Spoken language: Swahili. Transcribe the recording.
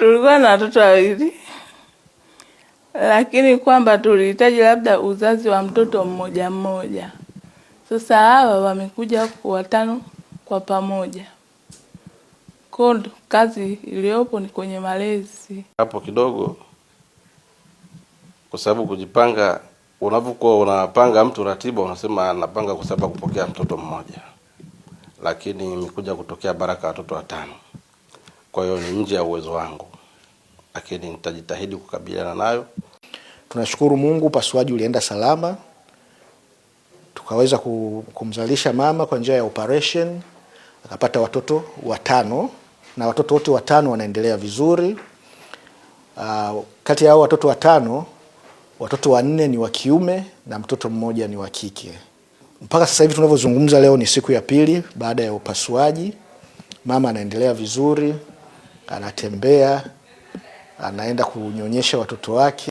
Tulikuwa na watoto wawili, lakini kwamba tulihitaji labda uzazi wa mtoto mmoja mmoja. Sasa hawa wamekuja watano kwa pamoja. Kwa kazi iliyopo ni kwenye malezi. Hapo kidogo, kwa sababu kujipanga, unapokuwa unapanga mtu ratiba unasema anapanga kwa sababu kupokea mtoto mmoja. Lakini imekuja kutokea baraka watoto watano. Kwa hiyo ni nje ya uwezo wangu. Lakini nitajitahidi kukabiliana nayo. Tunashukuru Mungu, upasuaji ulienda salama. Tukaweza kumzalisha mama kwa njia ya operation, akapata watoto watano na watoto wote watano wanaendelea vizuri. Kati ya hao watoto watano, watoto 4 ni wa kiume na mtoto mmoja ni wa kike. Mpaka sasa hivi tunavyozungumza, leo ni siku ya pili baada ya upasuaji. Mama anaendelea vizuri, anatembea, anaenda kunyonyesha watoto wake.